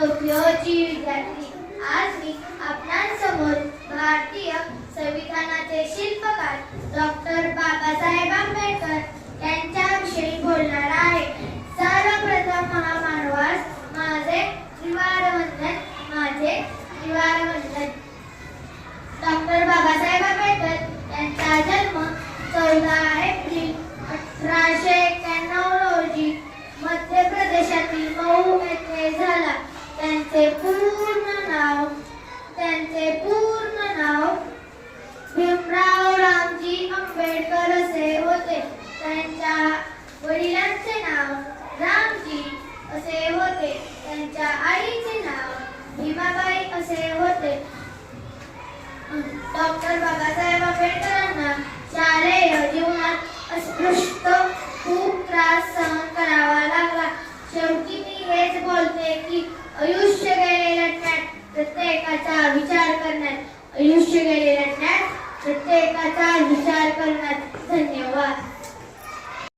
टोकियोची विद्यार्थी। आज मी आपणांसमोर भारतीय संविधानाचे शिल्पकार डॉक्टर बाबासाहेब आंबेडकर यांच्याविषयी बोलणार आहे। सर्वप्रथम महामानवास माझे त्रिवार वंदन। डॉक्टर बाबासाहेब आंबेडकर यांचा जन्म 14 एप्रिल 1891 रोजी मध्य प्रदेशातील मऊ येथे झाला। त्यांचे पूर्ण नाव भीमराव रामजी आंबेडकर असे होते। त्यांच्या वडिलांचे नाव रामजी असे होते। त्यांच्या आईचे नाव भीमाबाई असे होते। डॉक्टर बाबासाहेब आंबेडकरांना शालेय जीवनात अस्पृश्य खूप त्रास सहन करावा लागला। शेवटी मी हेच बोलते की आयुष्य गेलेल्या प्रत्येकाचा विचार करण्यात